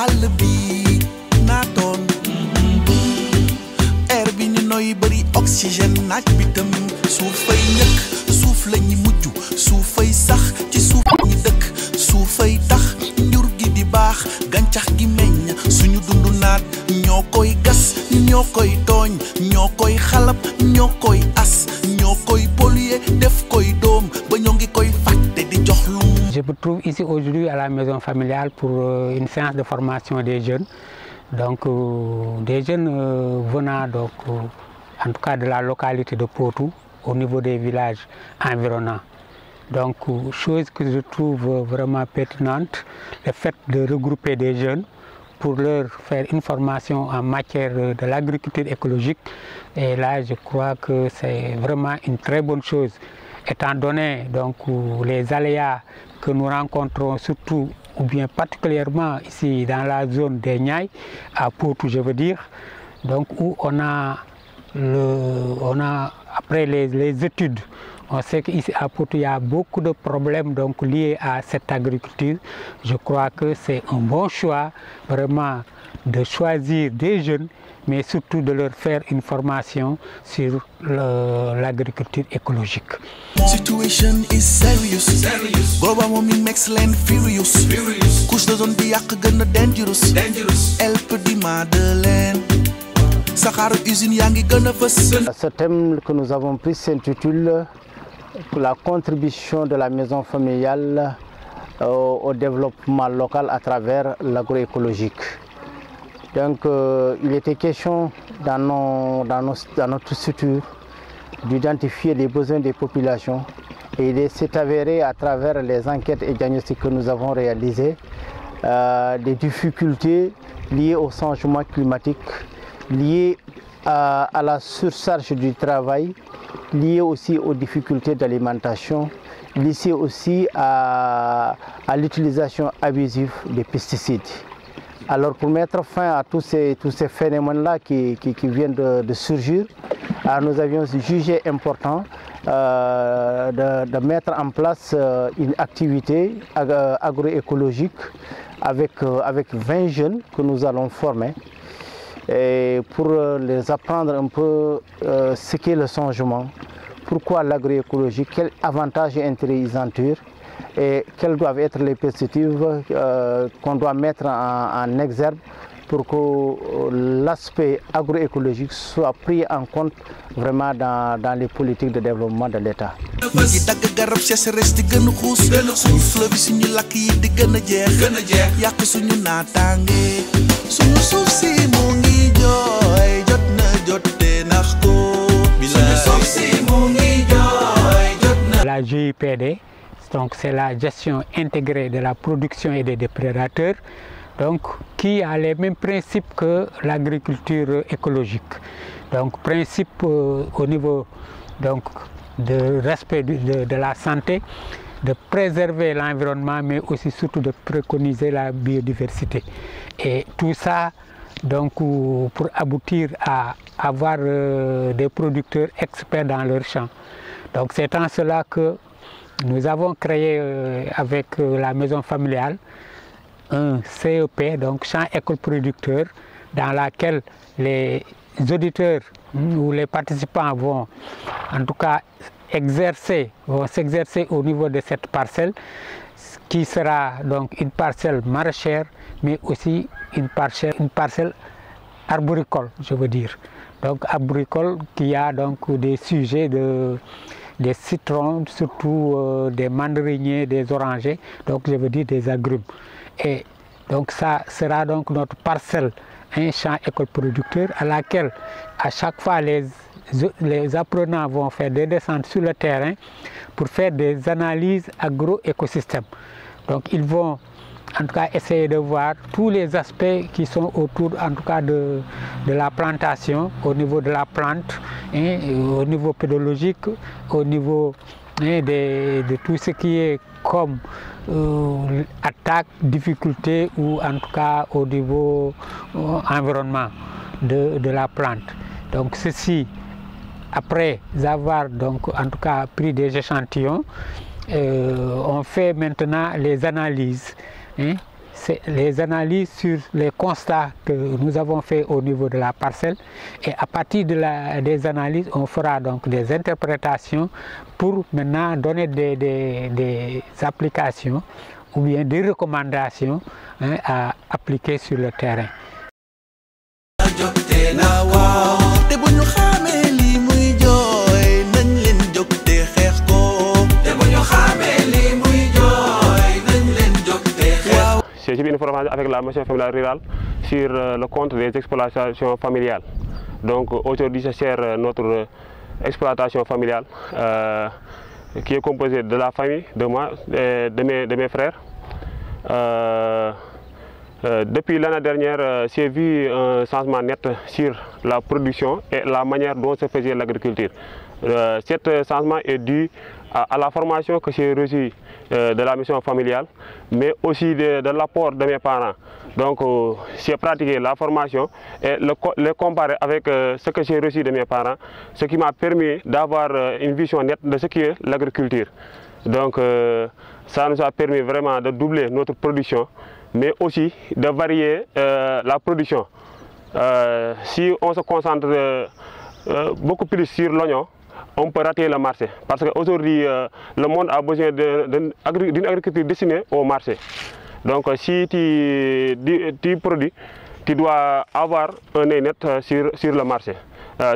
àll bi naatoon air bi ñu noy bari oxygène naaj bi tam suufay njëkk suuf la ñi mujj suufay sax ci suuf ñi dëkk suufay tax njur gi di baax gàncax gi meññ suñu dundu naat ñoo koy gas ñoo koy tooñ ñoo koy xalab ñoo koy as ñoo koy polluer def koy doom ba ñoo ngi koy fàtte di jox lu. Je me trouve ici aujourd'hui à la maison familiale pour une séance de formation des jeunes. Donc des jeunes venant donc en tout cas de la localité de Potou au niveau des villages environnants. Donc chose que je trouve vraiment pertinente, le fait de regrouper des jeunes pour leur faire une formation en matière de l'agriculture écologique. Et là je crois que c'est vraiment une très bonne chose étant donné donc les aléas que nous rencontrons surtout ou bien particulièrement ici dans la zone des Niayes, à Potou je veux dire, donc où on a après les études, on sait qu'ici à Potou il y a beaucoup de problèmes donc liés à cette agriculture. Je crois que c'est un bon choix vraiment de choisir des jeunes, mais surtout de leur faire une formation sur l'agriculture écologique. Situation is serious. Global warming makes land furious. Couche de zone bi yak gëna dangerous. Help di Madeleine. Saxaru usine yaa ngi gëna fess. Ce thème que nous avons pris s'intitule la contribution de la maison familiale au développement local à travers l'agroécologique. Donc il était question dans notre structure d'identifier les besoins des populations et il s'est avéré à travers les enquêtes et diagnostics que nous avons réalisés des difficultés liées au changement climatique, liées à la surcharge du travail, liées aussi aux difficultés d'alimentation, liées aussi à l'utilisation abusive des pesticides. Alors pour mettre fin à tous ces phénomènes-là qui viennent de surgir, nous avions jugé important de mettre en place une activité agroécologique avec 20 jeunes que nous allons former et pour les apprendre un peu ce qu'est le changement, pourquoi l'agroécologie, quels avantages et intérêts ils en tirent et quelles doivent être les perspectives qu'on doit mettre en exergue pour que l'aspect agroécologique soit pris en compte vraiment dans les politiques de développement de l'État. La GIPD, donc c'est la gestion intégrée de la production et des déprédateurs, donc qui a les mêmes principes que l'agriculture écologique. Donc principe au niveau donc de respect de la santé, de préserver l'environnement, mais aussi surtout de préconiser la biodiversité. Et tout ça donc pour aboutir à avoir des producteurs experts dans leur champ. Donc c'est en cela que nous avons créé avec la maison familiale un CEP, donc champ école producteur, dans laquelle les auditeurs ou les participants vont en tout cas s'exercer au niveau de cette parcelle, qui sera donc une parcelle maraîchère, mais aussi une parcelle arboricole, je veux dire. Donc arboricole qui a donc des sujets des citrons, surtout des mandariniers, des orangers, donc je veux dire des agrumes. Et donc ça sera donc notre parcelle, un champ école producteur à laquelle à chaque fois les apprenants vont faire des descentes sur le terrain pour faire des analyses agro-écosystèmes. Donc ils vont en tout cas essayer de voir tous les aspects qui sont autour en tout cas de la plantation, au niveau de la plante, au niveau pédologique, au niveau de tout ce qui est comme attaque, difficulté ou en tout cas au niveau environnement de la plante. Donc ceci, après avoir donc en tout cas pris des échantillons, on fait maintenant les analyses les analyses sur les constats que nous avons faits au niveau de la parcelle, et à partir des analyses, on fera donc des interprétations pour maintenant donner des applications ou bien des recommandations à appliquer sur le terrain. C'est une formation avec la mission familiale rurale sur le compte des exploitations familiales. Donc aujourd'hui, je sers notre exploitation familiale qui est composée de la famille, de moi, de mes frères. Depuis l'année dernière, j'ai vu un changement net sur la production et la manière dont se faisait l'agriculture. Cet changement est dû à la formation que j'ai reçue de la mission familiale, mais aussi de l'apport de mes parents. Donc j'ai pratiqué la formation et le comparer avec ce que j'ai reçu de mes parents, ce qui m'a permis d'avoir une vision nette de ce qu'est l'agriculture. Donc ça nous a permis vraiment de doubler notre production, mais aussi de varier la production. Si on se concentre beaucoup plus sur l'oignon, on peut rater le marché. Parce qu'aujourd'hui, le monde a besoin d'une agriculture destinée au marché. Donc si tu produis, tu dois avoir un œil net sur le marché.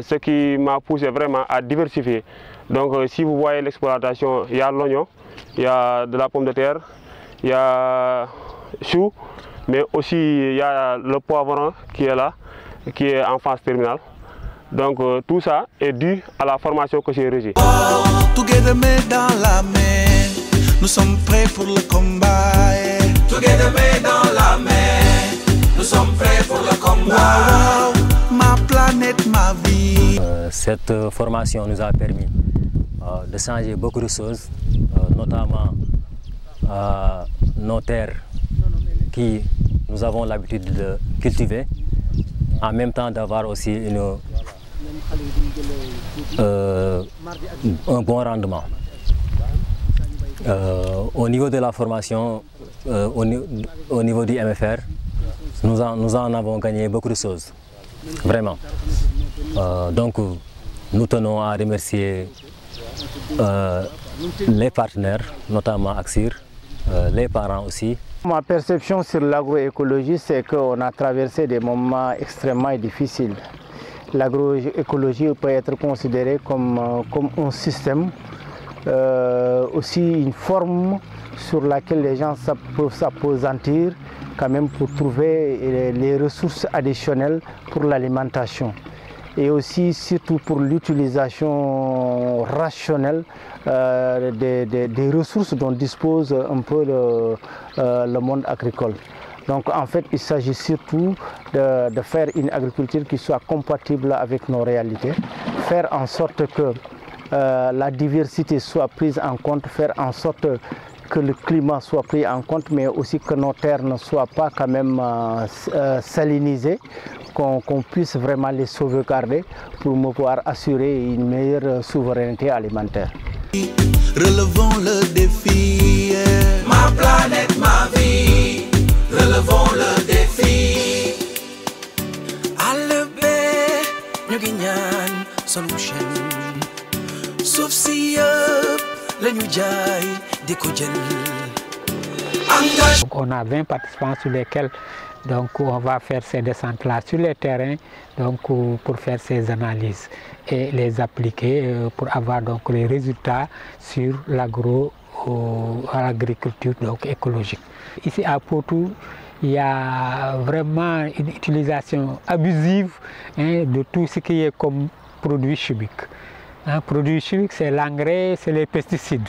Ce qui m'a poussé vraiment à diversifier. Donc si vous voyez l'exploitation, il y a l'oignon, il y a de la pomme de terre, il y a chou, mais aussi il y a le poivron qui est là, qui est en phase terminale. Donc tout ça est dû à la formation que j'ai reçue. Together main dans la main, nous sommes prêts pour le combat. Together main dans la main, nous sommes prêts pour le combat. Ma planète, ma vie. Cette formation nous a permis de changer beaucoup de choses, notamment nos terres qui nous avons l'habitude de cultiver, en même temps d'avoir aussi un bon rendement. Au niveau de la formation, au niveau du MFR, nous en avons gagné beaucoup de choses, vraiment. Donc nous tenons à remercier les partenaires, notamment Axir, les parents aussi. Ma perception sur l'agroécologie, c'est qu'on a traversé des moments extrêmement difficiles. L'agroécologie peut être considérée comme un système, aussi une forme sur laquelle les gens peuvent s'appesantir quand même pour trouver les ressources additionnelles pour l'alimentation. Et aussi surtout pour l'utilisation rationnelle des ressources dont dispose un peu le monde agricole. Donc en fait, il s'agit surtout de faire une agriculture qui soit compatible avec nos réalités, faire en sorte que la diversité soit prise en compte, faire en sorte que le climat soit pris en compte, mais aussi que nos terres ne soient pas quand même salinisées, qu'on puisse vraiment les sauvegarder pour pouvoir assurer une meilleure souveraineté alimentaire. Relevons le défi, ma planète, ma vie. Relevons le défi. Alebe, ñu ngi ñaan solution. Sauf si yëpp la ñu jaay di ko jël. On a 20 participants sur lesquels donc, on va faire ces descentes-là sur les terrains donc, pour faire ces analyses et les appliquer pour avoir donc, les résultats sur l'agriculture écologique. Ici à Potou, il y a vraiment une utilisation abusive de tout ce qui est comme produits chimiques. Produits chimiques, c'est l'engrais, c'est les pesticides.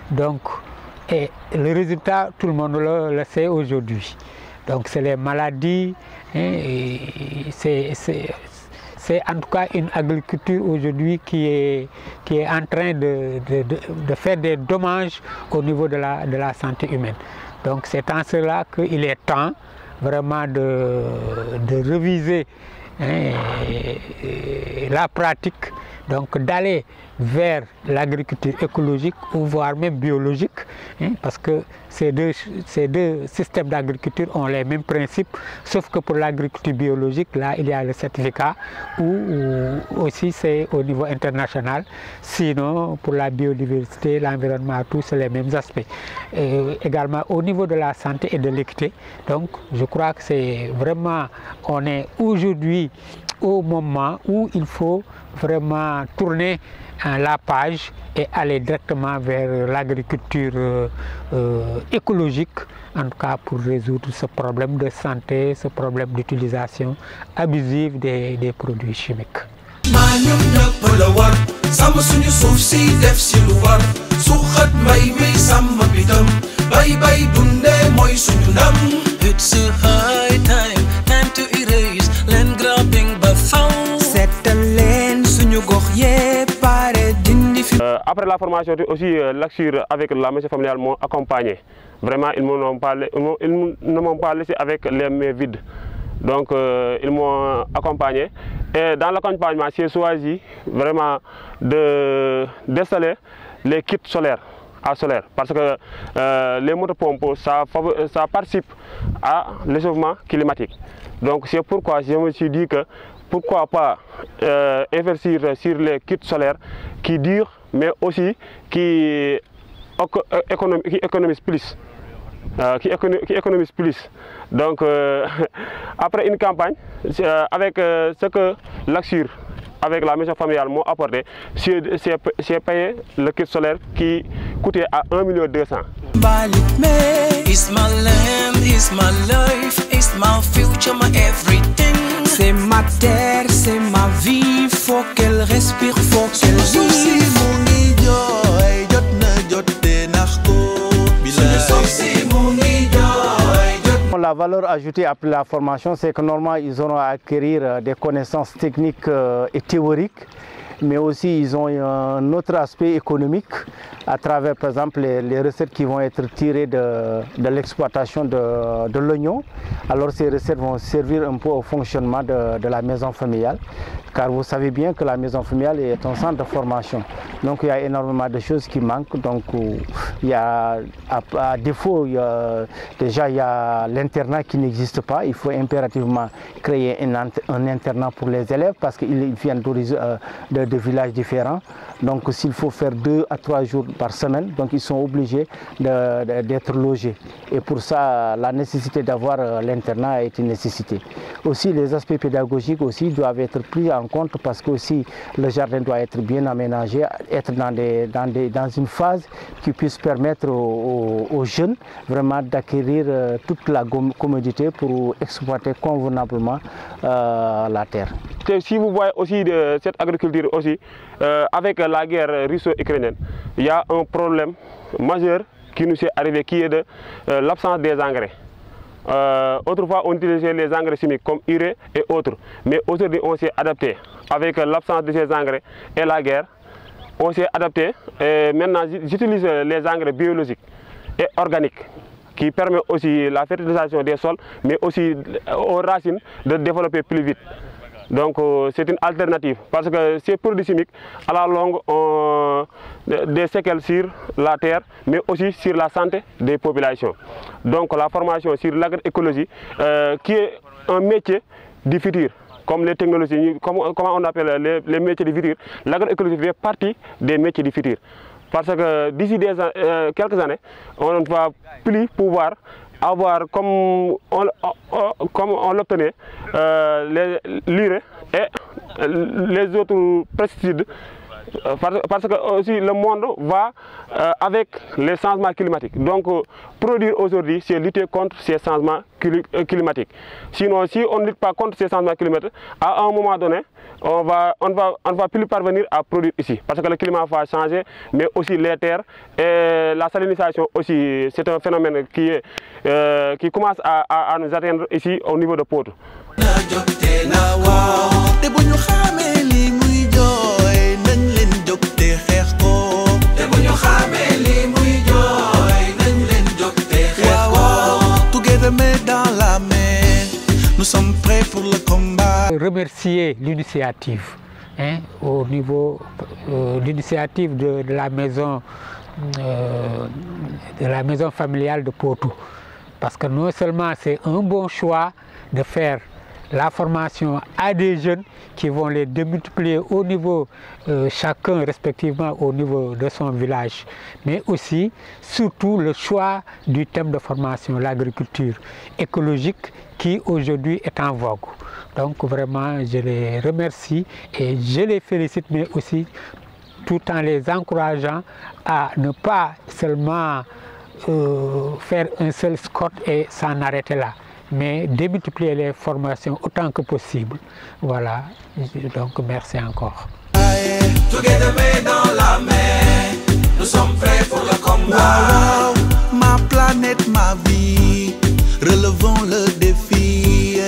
Donc, et le résultat, tout le monde le sait aujourd'hui. Donc c'est les maladies, c'est en tout cas une agriculture aujourd'hui qui est en train de faire des dommages au niveau de la santé humaine. Donc c'est en cela qu'il est temps vraiment de reviser la pratique, donc d'aller vers l'agriculture écologique ou voire même biologique, parce que ces deux systèmes d'agriculture ont les mêmes principes, sauf que pour l'agriculture biologique, là, il y a le certificat ou aussi c'est au niveau international. Sinon, pour la biodiversité, l'environnement, tout, c'est les mêmes aspects. Également au niveau de la santé et de l'équité. Donc, je crois que c'est vraiment, on est aujourd'hui au moment où il faut vraiment tourner la page et aller directement vers l'agriculture écologique, en tout cas pour résoudre ce problème de santé, ce problème d'utilisation abusive des produits chimiques. It's a high time to erase land grabbing ba faw. Après la formation aussi, l'ACSUR avec la maison familiale m'ont accompagné. Vraiment, ils ne m'ont pas laissé avec les mains vides. Donc, ils m'ont accompagné. Et dans l'accompagnement, j'ai choisi vraiment d'installer les kits solaires. Parce que les motopompes, ça participe à l'échauffement climatique. Donc c'est pourquoi je me suis dit que pourquoi pas investir sur les kits solaires qui durent, mais aussi qui économisent plus. Qui économisent plus. Donc après une campagne, avec ce que l'ACSUR avec la maison familiale m'ont apporté, j'ai payé le kit solaire qui coûtait à 1 200 000. It's my land, it's my life, it's my future, my everything. C'est ma terre, c'est ma vie, faut qu'elle respire, faut qu'elle vive. La valeur ajoutée après la formation, c'est que normalement ils auront à acquérir des connaissances techniques et théoriques, mais aussi ils ont un autre aspect économique à travers par exemple les recettes qui vont être tirées de l'exploitation de l'oignon. Alors ces recettes vont servir un peu au fonctionnement de la maison familiale, car vous savez bien que la maison familiale est un centre de formation. Donc il y a énormément de choses qui manquent. Donc il y a, à défaut, déjà il y a l'internat qui n'existe pas. Il faut impérativement créer un internat pour les élèves parce qu'ils viennent de villages différents. Donc s'il faut faire 2 à 3 jours par semaine, donc ils sont obligés d'être logés. Et pour ça, la nécessité d'avoir l'internat est une nécessité. Aussi les aspects pédagogiques aussi doivent être pris en compte parce que aussi le jardin doit être bien aménagé, être dans une phase qui puisse permettre aux jeunes vraiment d'acquérir toute la commodité pour exploiter convenablement la terre. Si vous voyez aussi cette agriculture aussi, avec la guerre russo-ukrainienne, il y a un problème majeur qui nous est arrivé, qui est de l'absence des engrais. Autrefois, on utilisait les engrais chimiques comme urée et autres, mais aujourd'hui, on s'est adapté. Avec l'absence de ces engrais et la guerre, on s'est adapté. Et maintenant, j'utilise les engrais biologiques et organiques, qui permettent aussi la fertilisation des sols, mais aussi aux racines de développer plus vite. Donc c'est une alternative parce que ces produits chimiques à la longue ont des séquelles sur la terre mais aussi sur la santé des populations. Donc la formation sur l'agroécologie qui est un métier du futur, comme les technologies, comment on appelle les métiers du futur, l'agroécologie fait partie des métiers du futur. Parce que d'ici quelques années, on ne va plus pouvoir avoir comme on l'obtenait l'urée et les autres pesticides, parce que aussi le monde va avec les changements climatiques. Donc produire aujourd'hui, c'est lutter contre ces changements climatiques. Sinon, si on ne lutte pas contre ces changements climatiques, à un moment donné, on ne va plus parvenir à produire ici. Parce que le climat va changer, mais aussi les terres et la salinisation aussi, c'est un phénomène qui commence à nous atteindre ici au niveau de Potou. Nous sommes prêts pour le combat. Remercier l'initiative au niveau d'initiative de la maison familiale de Potou. Parce que non seulement c'est un bon choix de faire la formation à des jeunes qui vont les démultiplier au niveau, chacun respectivement au niveau de son village, mais aussi, surtout, le choix du thème de formation, l'agriculture écologique, qui aujourd'hui est en vogue. Donc vraiment, je les remercie et je les félicite, mais aussi tout en les encourageant à ne pas seulement faire un seul scout et s'en arrêter là, mais démultiplier les formations autant que possible. Voilà, donc merci encore. Together main dans la main, nous sommes prêts pour le combat. Ma planète, ma vie, relevons le défi.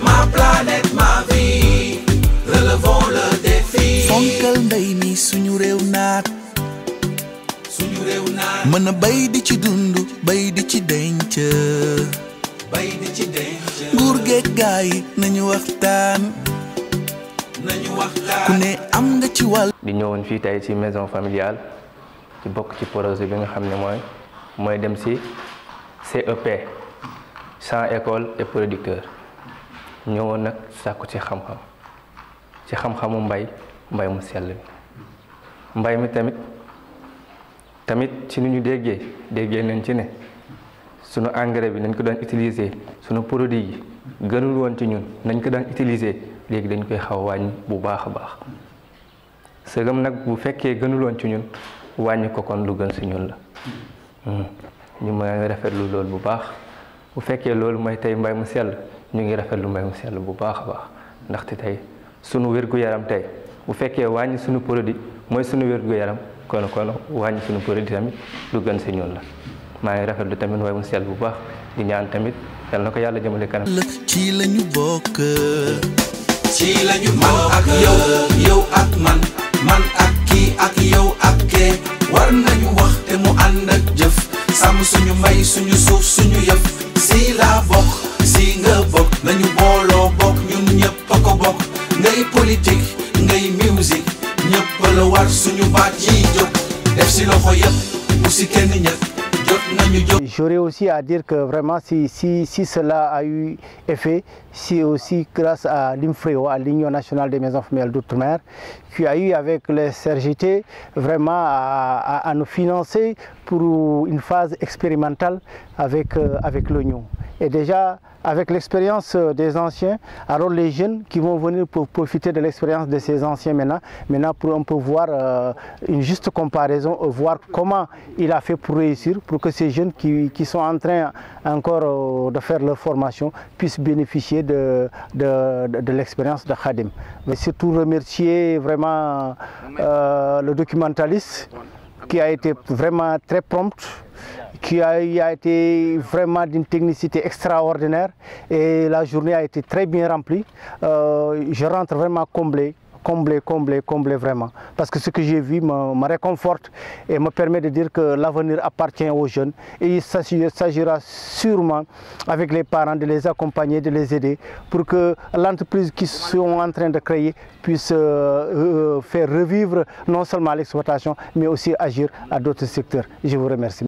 Ma planète, ma vie, relevons le défi. Fonkal mbay mi suñu réew naat, suñu réew naat. Mën a bay di ci dund, bay di ci denc. Nguur geeg gaay nañu waxtaan ku ne am nga ci wàll. di ñëwoon fii tey ci maison familiale ci bokk ci projet bi nga xam ne mooy dem ci CEP champs école et producteur ñëwoon nag sàkku ci xam-xam ci xam-xamu mbay mu sell bi mbay mi tamit ci nu ñu déggee nañ ci ne sunu engrais bi nañ ko daan utiliser sunu produit yi gënul woon ci ñun nañ ko daan utiliser léegi dañ koy xaw a wàññi bu baax a baax sëgam nag bu fekkee gënul woon ci ñun wàññi ko kon lu gën si ñun la ñu mën rafetlu loolu bu baax bu fekkee loolu mooy tey mbay mu sell ñu ngi rafetlu mbay mu sell bu baax a baax ndaxte tey sunu wér-gu-yaram tey bu fekkee wàññi sunu produit mooy sunu wér-gu-yaram kon wàññi sunu produit tamit lu gën si ñun la. maa ngi rafetlu tamit mbay mu sell bu baax di ñaan tamit yal na ko yàlla jëmale kanam. ci lañu bokk. ci lañu bokk ak yow ak man ak kii ak yow ak kee war nañu wax te mu ànd ak jëf sàmm suñu mbay suñu suuf suñu yëf si la bokk si nga bokk nañu booloo bokk ñun ñëpp a ko bokk ngay politique ngay musique ñëpp la war suñu baat yi jóg def si loxo yëpp bu si kenn ñëpp. J'aurais aussi à dire que vraiment si cela a eu effet, c'est aussi grâce à l'INFREO, à l'Union nationale des maisons familiales d'outre-mer, qui a eu avec les CRGT vraiment à nous financer pour une phase expérimentale avec l'Union. Et déjà, avec l'expérience des anciens, alors les jeunes qui vont venir pour profiter de l'expérience de ces anciens maintenant pour un peu voir une juste comparaison, voir comment il a fait pour réussir, pour que ces jeunes qui sont en train encore de faire leur formation puissent bénéficier de l'expérience de Khadim. Mais surtout remercier vraiment le documentaliste qui a été vraiment très prompt, qui a été vraiment d'une technicité extraordinaire et la journée a été très bien remplie. Je rentre vraiment comblé vraiment. Parce que ce que j'ai vu me réconforte et me permet de dire que l'avenir appartient aux jeunes. Et il s'agira sûrement avec les parents de les accompagner, de les aider pour que l'entreprise qu'ils sont en train de créer puisse faire revivre non seulement l'exploitation mais aussi agir à d'autres secteurs. Je vous remercie.